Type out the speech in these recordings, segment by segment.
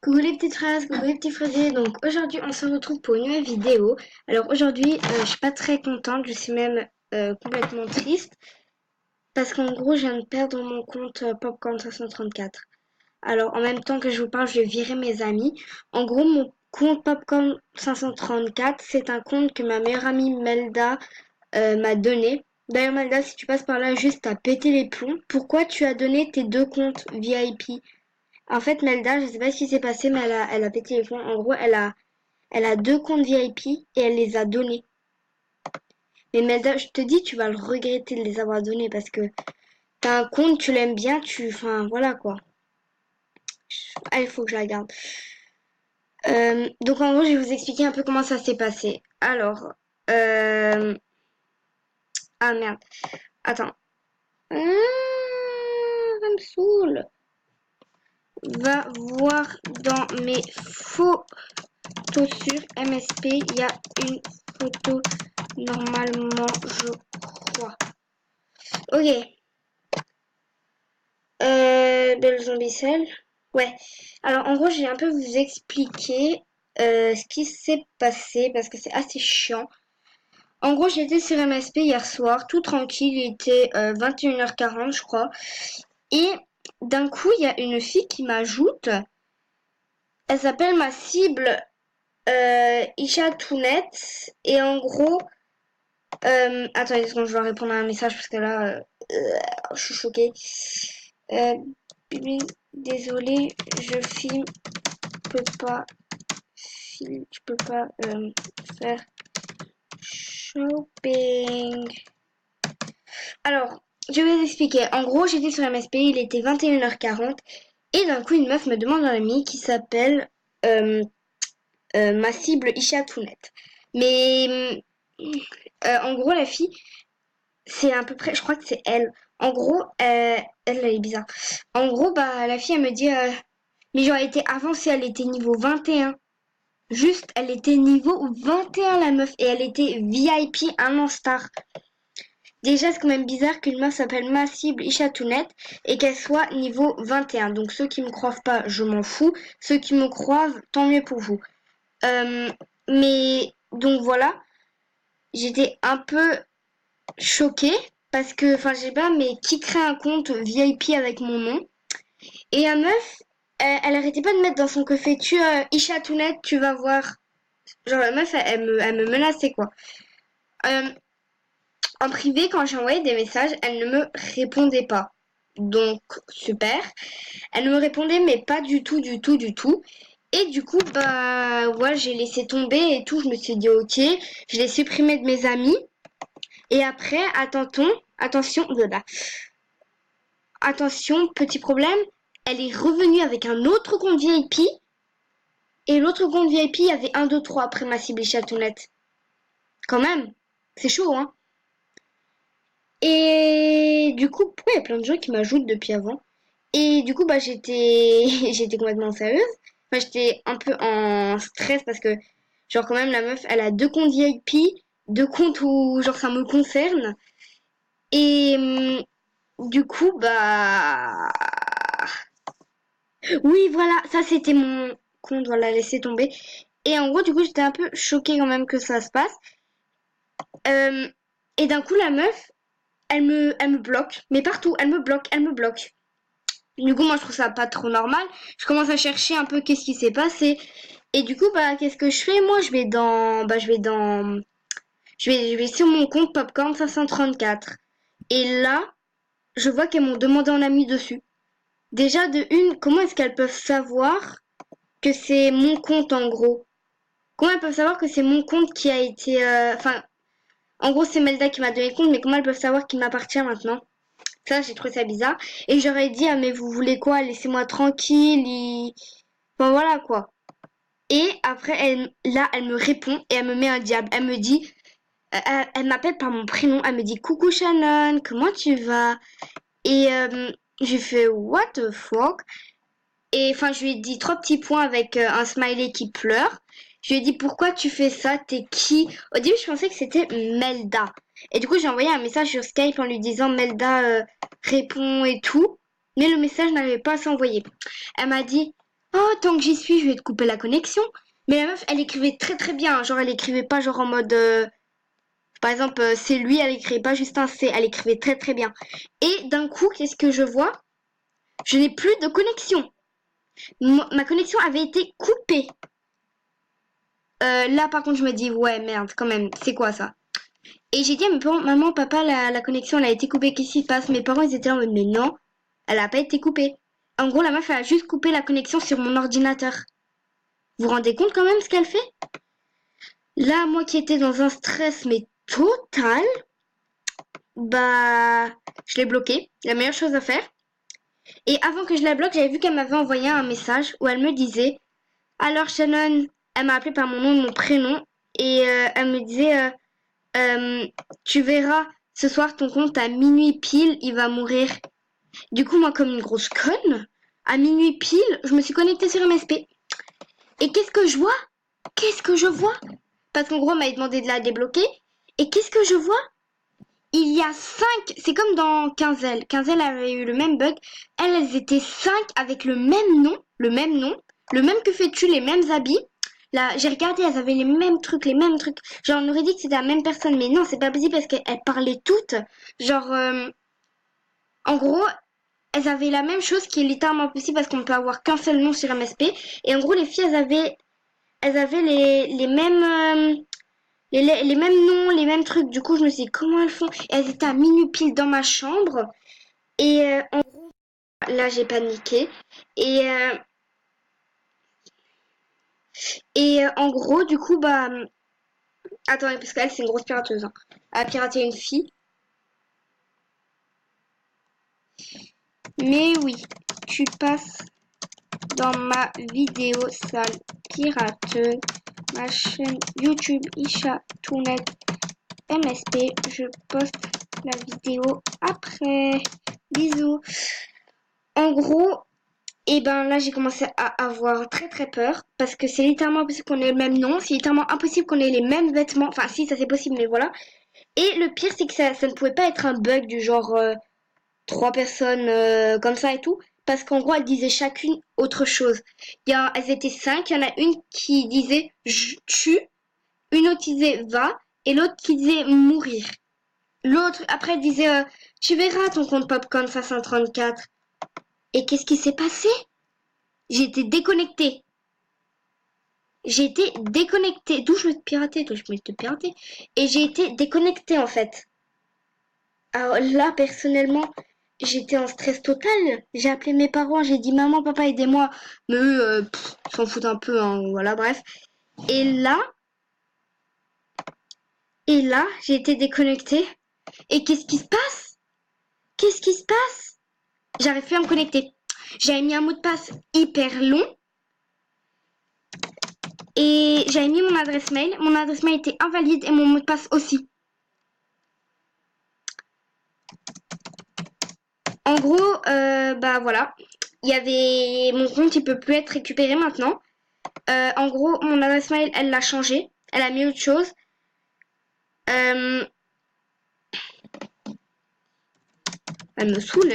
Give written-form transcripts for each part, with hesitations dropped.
Coucou les petites phrases, coucou les petits fraisiers. Donc aujourd'hui on se retrouve pour une nouvelle vidéo. Alors aujourd'hui je suis pas très contente, je suis même complètement triste parce qu'en gros je viens de perdre mon compte Popcorn 534. Alors en même temps que je vous parle, je vais virer mes amis. En gros mon compte Popcorn 534 c'est un compte que ma meilleure amie Melda m'a donné. D'ailleurs Melda, si tu passes par là, juste à péter les plombs. Pourquoi tu as donné tes deux comptes VIP? En fait, Melda, je sais pas ce qui s'est passé, mais elle a pété les plombs. En gros, elle a deux comptes VIP et elle les a donnés. Mais Melda, je te dis, tu vas le regretter de les avoir donnés parce que t'as un compte, tu l'aimes bien, enfin, voilà quoi. Ah, il faut que je la garde. Donc en gros, je vais vous expliquer un peu comment ça s'est passé. Alors, ah merde, attends. Ça me saoule. Va voir dans mes photos sur MSP, il y a une photo normalement, je crois. Ok. Belle zombicelle. Ouais. Alors en gros, j'ai un peu vous expliquer ce qui s'est passé parce que c'est assez chiant. En gros, j'étais sur MSP hier soir, tout tranquille, il était 21h40 je crois. Et d'un coup, il y a une fille qui m'ajoute. Elle s'appelle ma cible Isha Tounet. Et en gros, attendez une seconde, je dois répondre à un message parce que là, je suis choquée. Euh, Bibi, désolée, je peux pas faire shopping. Alors, je vais vous expliquer. En gros, j'étais sur MSP, il était 21h40 et d'un coup, une meuf me demande un ami qui s'appelle euh, ma cible Isha Tounet. Mais en gros, la fille, c'est à peu près, je crois que c'est elle. En gros, elle est bizarre. En gros, bah, la fille, elle me dit, mais j'aurais été avancée, elle était niveau 21. Juste, elle était niveau 21, la meuf, et elle était VIP 1 an star. Déjà, c'est quand même bizarre qu'une meuf s'appelle ma cible Ishatounet et qu'elle soit niveau 21. Donc, ceux qui me croient pas, je m'en fous. Ceux qui me croient, tant mieux pour vous. Euh, mais, donc voilà, j'étais un peu choquée parce que, enfin, je sais pas, mais qui crée un compte VIP avec mon nom? Et la meuf, elle arrêtait pas de mettre dans son que fais-tu, Isha Tounet, tu vas voir. Genre, la meuf, elle me menaçait, quoi. Euh, En privé, quand j'ai envoyé des messages, elle ne me répondait pas. Donc, super. Elle ne me répondait, mais pas du tout, du tout, du tout. Et du coup, bah, ouais, j'ai laissé tomber et tout. Je me suis dit, ok, je l'ai supprimé de mes amis. Et après, attention, attention, petit problème, elle est revenue avec un autre compte VIP. Et l'autre compte VIP, il y avait 1, 2, 3 après ma cible chatonnette. Quand même, c'est chaud, hein. Et du coup, pourquoi il y a plein de gens qui m'ajoutent depuis avant? Et du coup, bah, j'étais complètement sérieuse. Enfin, j'étais un peu en stress parce que, genre, quand même, la meuf, elle a deux comptes VIP, deux comptes où, genre, ça me concerne. Et du coup, bah, oui, voilà, ça c'était mon compte, voilà, laissez tomber. Et en gros, du coup, j'étais un peu choquée quand même que ça se passe. Euh, et d'un coup, la meuf, elle me bloque, mais partout, elle me bloque. Du coup, moi, je trouve ça pas trop normal. Je commence à chercher un peu qu'est-ce qui s'est passé. Et du coup, bah, qu'est-ce que je fais? Moi, je vais sur mon compte Popcorn 534. Et là, je vois qu'elles m'ont demandé en ami dessus. Déjà, de une, comment est-ce qu'elles peuvent savoir que c'est mon compte en gros? Comment elles peuvent savoir que c'est mon compte qui a été, enfin, en gros, c'est Melda qui m'a donné le compte, mais comment elles peuvent savoir qu'il m'appartient maintenant? Ça, j'ai trouvé ça bizarre. Et j'aurais dit, ah, mais vous voulez quoi? Laissez-moi tranquille. Enfin, voilà, quoi. Et après, là, elle me répond et elle me met un diable. Elle me dit, elle m'appelle par mon prénom. Elle me dit, coucou Shannon, comment tu vas? Et j'ai fait, what the fuck? Et enfin, je lui ai dit trois petits points avec un smiley qui pleure. Je lui ai dit, pourquoi tu fais ça? T'es qui? Au début, je pensais que c'était Melda. Et du coup, j'ai envoyé un message sur Skype en lui disant, Melda, réponds et tout. Mais le message n'avait pas à s'envoyer. Elle m'a dit, Oh, tant que j'y suis, je vais te couper la connexion. Mais la meuf, elle écrivait très très bien. Genre, elle écrivait pas genre en mode... par exemple, c'est lui, elle écrivait pas juste un C. Elle écrivait très très bien. Et d'un coup, qu'est-ce que je vois? Je n'ai plus de connexion. Ma connexion avait été coupée. Là, par contre, je me dis, ouais, merde, quand même, c'est quoi ça? Et j'ai dit à mes parents, maman, papa, la connexion, elle a été coupée, qu'est-ce qui se passe? Mes parents, ils étaient en mode, mais non, elle a pas été coupée. En gros, la meuf, elle a juste coupé la connexion sur mon ordinateur. Vous vous rendez compte quand même ce qu'elle fait? Là, moi qui étais dans un stress, mais total, bah, je l'ai bloquée. La meilleure chose à faire. Et avant que je la bloque, j'avais vu qu'elle m'avait envoyé un message où elle me disait, alors Shannon, elle m'a appelé par mon nom et mon prénom, et elle me disait, tu verras, ce soir ton compte à minuit pile, il va mourir. Du coup, moi, comme une grosse conne, à minuit pile, je me suis connectée sur MSP. Et qu'est-ce que je vois? Qu'est-ce que je vois? Parce qu'en gros, elle m'avait demandé de la débloquer. Et qu'est-ce que je vois? Il y a 5, c'est comme dans Quinzel. Quinzel avait eu le même bug. Elles étaient 5 avec le même nom, le même que fais-tu, les mêmes habits. Là, j'ai regardé, elles avaient les mêmes trucs, les mêmes trucs. Genre, on aurait dit que c'était la même personne, mais non, c'est pas possible parce qu'elles parlaient toutes. Genre, en gros, elles avaient la même chose qui est littéralement possible parce qu'on peut avoir qu'un seul nom sur MSP. Et en gros, les filles, elles avaient les mêmes, les mêmes noms, les mêmes trucs. Du coup, je me suis dit, comment elles font? Et elles étaient à minuit pile dans ma chambre. Et là, j'ai paniqué. Et, euh, et en gros, du coup, bah, attendez, parce qu'elle, c'est une grosse pirateuse. Hein. Elle a piraté une fille. Mais oui, tu passes dans ma vidéo sale pirateuse, ma chaîne YouTube Isha Tounet MSP. Je poste la vidéo après. Bisous. En gros, et ben là j'ai commencé à avoir très très peur parce que c'est littéralement impossible qu'on ait le même nom, c'est littéralement impossible qu'on ait les mêmes vêtements. Enfin si, ça c'est possible, mais voilà. Et le pire c'est que ça ne pouvait pas être un bug du genre trois personnes comme ça et tout. Parce qu'en gros, elles disaient chacune autre chose. Elles étaient 5. Il y en a une qui disait tu, une autre qui disait va, et l'autre qui disait mourir. L'autre, après, elle disait tu verras ton compte Popcorn 534. Et qu'est-ce qui s'est passé? J'ai été déconnectée. J'ai été déconnectée. D'où je vais te pirater? D'où je vais te pirater? Et j'ai été déconnectée en fait. Alors là, personnellement, j'étais en stress total. J'ai appelé mes parents, j'ai dit maman, papa, aidez-moi. Mais eux, s'en foutent un peu, hein, voilà, bref. Et là, j'ai été déconnectée. Et qu'est-ce qui se passe? Qu'est-ce qui se passe? J'arrive plus à me connecter. J'avais mis un mot de passe hyper long. Et j'avais mis mon adresse mail. Mon adresse mail était invalide et mon mot de passe aussi. En gros, bah voilà. Il y avait mon compte, il peut plus être récupéré maintenant. En gros, mon adresse mail, elle l'a changé. Elle a mis autre chose. Elle me saoule.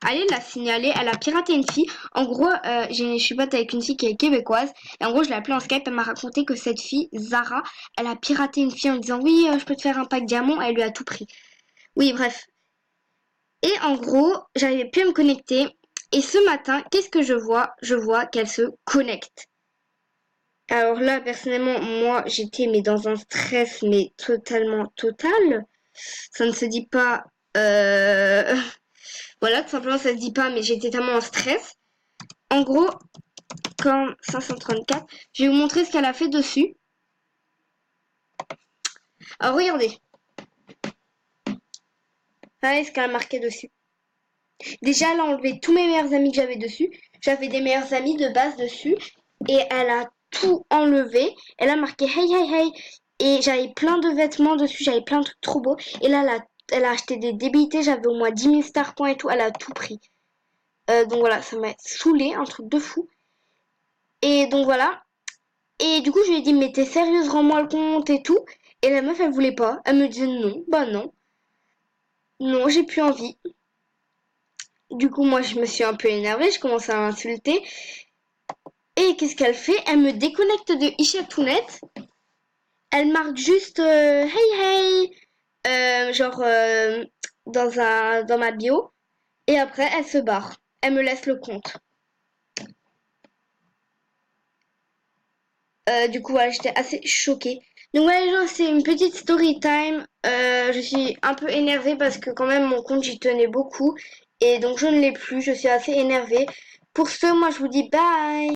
Allez la signaler. Elle a piraté une fille. En gros, je suis pote avec une fille qui est québécoise. Et en gros, je l'ai appelée en Skype. Elle m'a raconté que cette fille, Zara, elle a piraté une fille en disant oui, je peux te faire un pack diamant. Elle lui a tout pris. Oui, bref. Et en gros, j'arrivais plus à me connecter. Et ce matin, qu'est-ce que je vois? Je vois qu'elle se connecte. Alors là, personnellement, moi, j'étais mais dans un stress, mais totalement total. Ça ne se dit pas. Voilà, tout simplement, ça se dit pas, mais j'étais tellement en stress. En gros, quand 534, je vais vous montrer ce qu'elle a fait dessus. Alors regardez. Regardez ce qu'elle a marqué dessus. Déjà, elle a enlevé tous mes meilleurs amis que j'avais dessus. J'avais des meilleurs amis de base dessus. Et elle a tout enlevé. Elle a marqué hey hey hey. Et j'avais plein de vêtements dessus. J'avais plein de trucs trop beaux. Et là, elle a acheté des débilités. J'avais au moins 10 000 star points et tout. Elle a tout pris. Donc voilà, ça m'a saoulé. Un truc de fou. Et donc voilà. Et du coup, je lui ai dit, mais t'es sérieuse, rends-moi le compte et tout. Et la meuf, elle voulait pas. Elle me disait non. Bah non. Non, j'ai plus envie. Du coup, moi, je me suis un peu énervée, je commence à l'insulter. Et qu'est-ce qu'elle fait? Elle me déconnecte de eChatounet. Elle marque juste hey hey, genre dans ma bio. Et après, elle se barre. Elle me laisse le compte. Du coup, voilà, j'étais assez choquée. Donc voilà, les gens, c'est une petite story time. Je suis un peu énervée parce que quand même, mon compte, j'y tenais beaucoup. Et donc, je ne l'ai plus. Je suis assez énervée. Pour ce, moi, je vous dis bye.